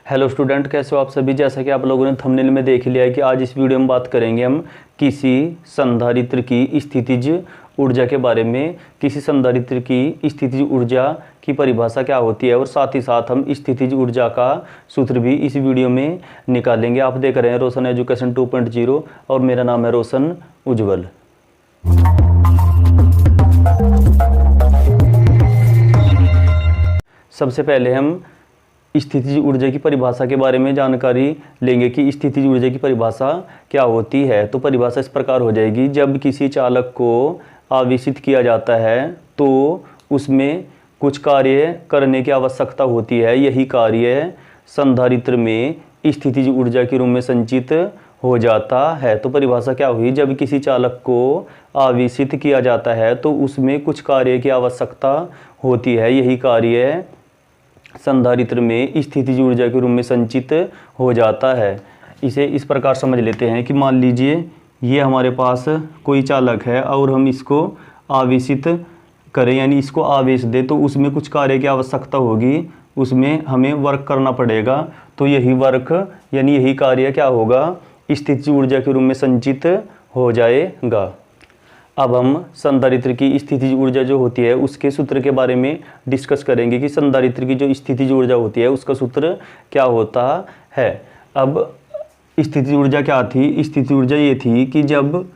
Hello student, कैसे हो आप सभी। जैसा कि आप लोगों ने थंबनेल में देख लिया है कि आज इस वीडियो में बात करेंगे हम किसी संधारित्र की स्थितिज ऊर्जा के बारे में। किसी संधारित्र की स्थितिज ऊर्जा की परिभाषा क्या होती है और साथ ही साथ हम स्थितिज ऊर्जा का सूत्र भी इस वीडियो में निकालेंगे। आप देख रहे हैं रोशन एजुकेशन 2.0 और मेरा नाम है रोशन उज्ज्वल। सबसे पहले हम स्थितिज ऊर्जा की परिभाषा के बारे में जानकारी लेंगे कि स्थितिज ऊर्जा की परिभाषा क्या होती है। तो परिभाषा इस प्रकार हो जाएगी, जब किसी चालक को आवेशित किया जाता है तो उसमें कुछ कार्य करने की आवश्यकता होती है। यही कार्य संधारित्र में स्थितिज ऊर्जा के रूप में संचित हो जाता है। तो परिभाषा क्या हुई, जब किसी चालक को आवेशित किया जाता है तो उसमें कुछ कार्य की आवश्यकता होती है। यही कार्य संधारित्र में स्थितिज ऊर्जा के रूप में संचित हो जाता है। इसे इस प्रकार समझ लेते हैं कि मान लीजिए ये हमारे पास कोई चालक है और हम इसको आवेशित करें, यानी इसको आवेश दें, तो उसमें कुछ कार्य की आवश्यकता होगी, उसमें हमें वर्क करना पड़ेगा। तो यही वर्क यानी यही कार्य क्या होगा, स्थितिज ऊर्जा के रूप में संचित हो जाएगा। अब हम संधारित्र की स्थितिज ऊर्जा जो होती है उसके सूत्र के बारे में डिस्कस करेंगे कि संधारित्र की जो स्थितिज ऊर्जा होती है उसका सूत्र क्या होता है। अब स्थितिज ऊर्जा क्या थी, स्थितिज ऊर्जा ये थी कि जब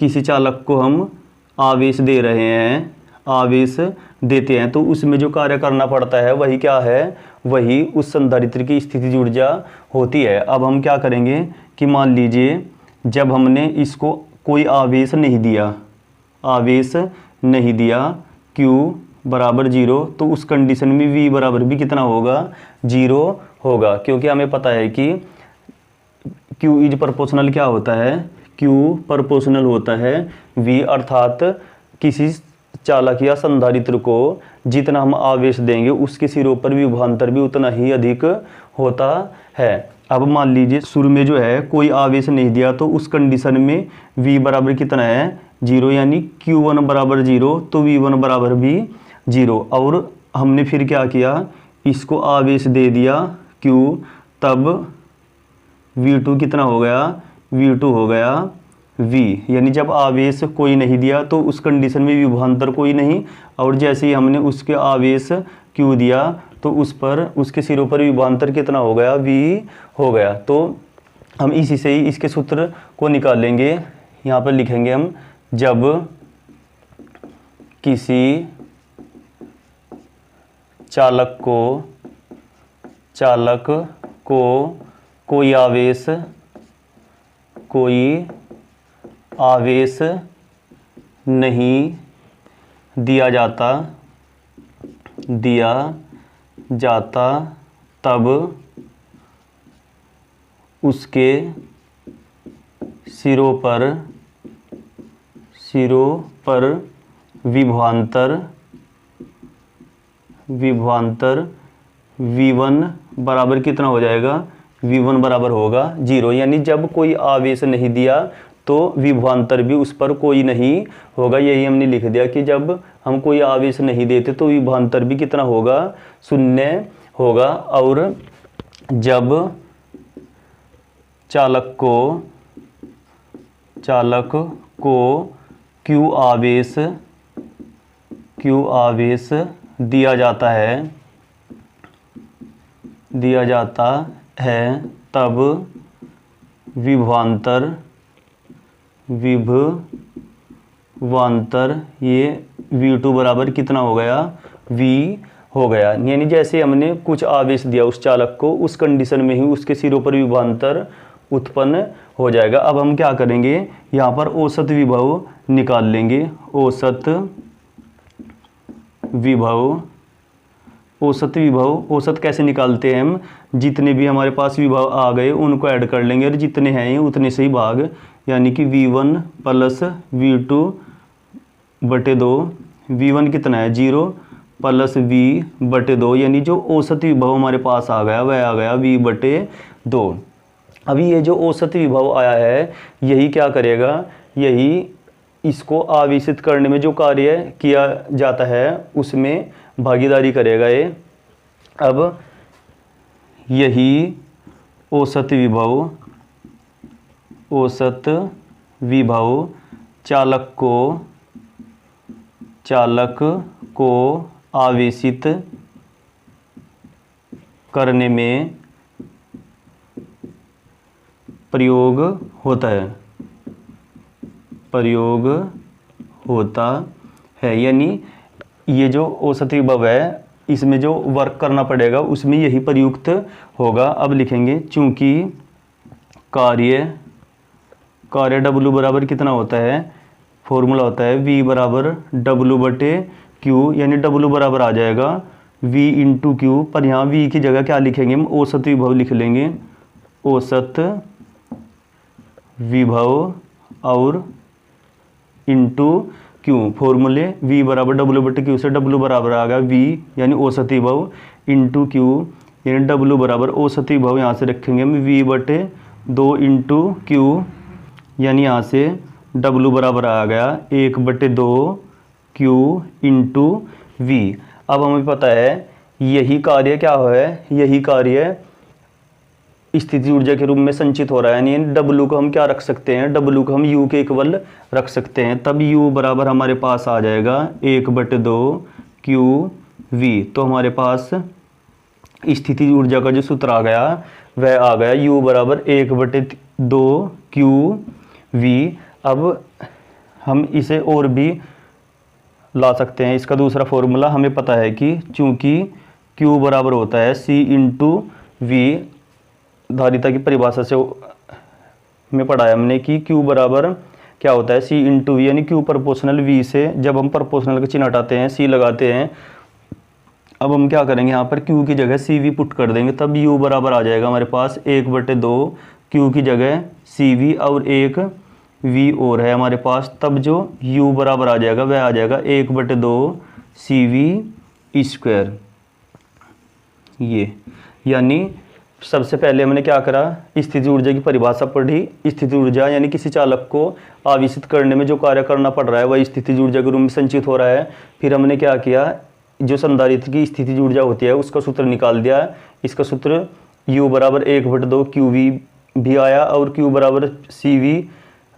किसी चालक को हम आवेश दे रहे हैं, आवेश देते हैं, तो उसमें जो कार्य करना पड़ता है वही क्या है, वही उस संधारित्र की स्थितिज ऊर्जा होती है। अब हम क्या करेंगे कि मान लीजिए जब हमने इसको कोई आवेश नहीं दिया, आवेश नहीं दिया, Q बराबर 0, तो उस कंडीशन में V बराबर भी कितना होगा, 0 होगा। क्योंकि हमें पता है कि Q इज प्रोपोर्शनल क्या होता है, Q प्रोपोर्शनल होता है V, अर्थात किसी चालक या संधारित्र को जितना हम आवेश देंगे उसके सिरों पर विभवांतर भी उतना ही अधिक होता है। अब मान लीजिए शुरू में जो है कोई आवेश नहीं दिया, तो उस कंडीशन में V बराबर कितना है, 0, यानी Q1 बराबर 0, तो V1 बराबर भी 0। और हमने फिर क्या किया, इसको आवेश दे दिया Q, तब V2 कितना हो गया, V2 हो गया V, यानी जब आवेश कोई नहीं दिया तो उस कंडीशन में विभवांतर कोई नहीं, और जैसे ही हमने उसके आवेश Q दिया तो उस पर उसके सिरों पर विभवांतर कितना हो गया, V हो गया। तो हम इसी से ही इसके सूत्र को निकालेंगे। यहाँ पर लिखेंगे हम, जब किसी चालक को कोई आवेश नहीं दिया जाता तब उसके सिरों पर विभवांतर V1 बराबर कितना हो जाएगा, V1 बराबर होगा 0। यानी जब कोई आवेश नहीं दिया तो विभवांतर भी उस पर कोई नहीं होगा। यही हमने लिख दिया कि जब हम कोई आवेश नहीं देते तो विभवांतर भी कितना होगा, 0 होगा। और जब चालक को Q आवेश दिया जाता है तब विभवांतर ये V2 बराबर कितना हो गया, V हो गया। यानी जैसे हमने कुछ आवेश दिया उस चालक को, उस कंडीशन में ही उसके सिरों पर विभवांतर उत्पन्न हो जाएगा। अब हम क्या करेंगे, यहाँ पर औसत विभव निकाल लेंगे। औसत कैसे निकालते हैं हम, जितने भी हमारे पास विभव आ गए उनको ऐड कर लेंगे और जितने हैं उतने से ही भाग, यानी कि V1 प्लस V2 बटे 2। V1 कितना है, 0 प्लस V बटे 2, यानी जो औसत विभव हमारे पास आ गया वह आ गया V बटे 2। अभी ये जो औसत विभव आया है यही क्या करेगा, यही इसको आवेशित करने में जो कार्य किया जाता है उसमें भागीदारी करेगा ये। अब यही औसत विभव चालक को आवेशित करने में प्रयोग होता है। यानी ये जो औसत विभव है इसमें जो वर्क करना पड़ेगा उसमें यही प्रयुक्त होगा। अब लिखेंगे चूंकि कार्य W बराबर कितना होता है, फॉर्मूला होता है V बराबर W/Q, यानी W बराबर आ जाएगा V × Q, पर यहाँ V की जगह क्या लिखेंगे हम, औसत विभव लिख लेंगे, औसत विभव और इंटू Q, फॉर्मूले V बराबर W/Q से W बराबर आ गया V यानी औसत विभव इंटू Q, यानी W बराबर औसत विभव यहाँ से रखेंगे हम V/2 इंटू Q, यानी यहाँ से W बराबर आ गया 1/2 Q इंटू V। अब हमें पता है यही कार्य क्या है, यही कार्य स्थिति ऊर्जा के रूप में संचित हो रहा है, यानी W को हम क्या रख सकते हैं, W को हम U के इक्वल रख सकते हैं। तब U बराबर हमारे पास आ जाएगा 1/2 QV। तो हमारे पास स्थिति ऊर्जा का जो सूत्र आ गया वह आ गया U बराबर 1/2 QV। अब हम इसे और भी ला सकते हैं। इसका दूसरा फॉर्मूला हमें पता है कि चूंकि Q बराबर होता है C × V, धारिता की परिभाषा से में पढ़ा है हमने कि Q बराबर क्या होता है C × V, यानी Q प्रोपोर्शनल V से। जब हम प्रोपोर्शनल का चिन्ह हटाते हैं C लगाते हैं, अब हम क्या करेंगे यहाँ पर Q की जगह CV पुट कर देंगे, तब U बराबर आ जाएगा हमारे पास 1/2 Q की जगह CV और एक V और है हमारे पास, तब जो U बराबर आ जाएगा वह आ जाएगा 1/2 CV²। ये यानी सबसे पहले हमने क्या करा, स्थिति ऊर्जा की परिभाषा पढ़ी। स्थिति ऊर्जा यानी किसी चालक को आवेशित करने में जो कार्य करना पड़ रहा है वह स्थिति ऊर्जा के रूप में संचित हो रहा है। फिर हमने क्या किया, जो संधारित्र की स्थिति ऊर्जा होती है उसका सूत्र निकाल दिया। इसका सूत्र U बराबर 1/2 QV भी आया और Q बराबर CV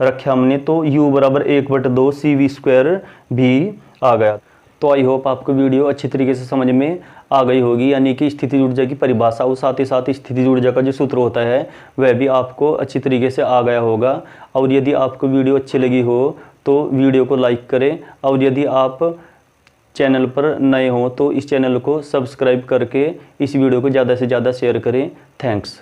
रखा हमने, तो U बराबर 1/2 CV² भी आ गया। तो आई होप आपको वीडियो अच्छी तरीके से समझ में आ गई होगी, यानी कि स्थिति ऊर्जा की परिभाषा और साथ ही साथ स्थिति ऊर्जा का जो सूत्र होता है वह भी आपको अच्छी तरीके से आ गया होगा। और यदि आपको वीडियो अच्छी लगी हो तो वीडियो को लाइक करें, और यदि आप चैनल पर नए हो तो इस चैनल को सब्सक्राइब करके इस वीडियो को ज़्यादा से ज़्यादा शेयर करें। थैंक्स।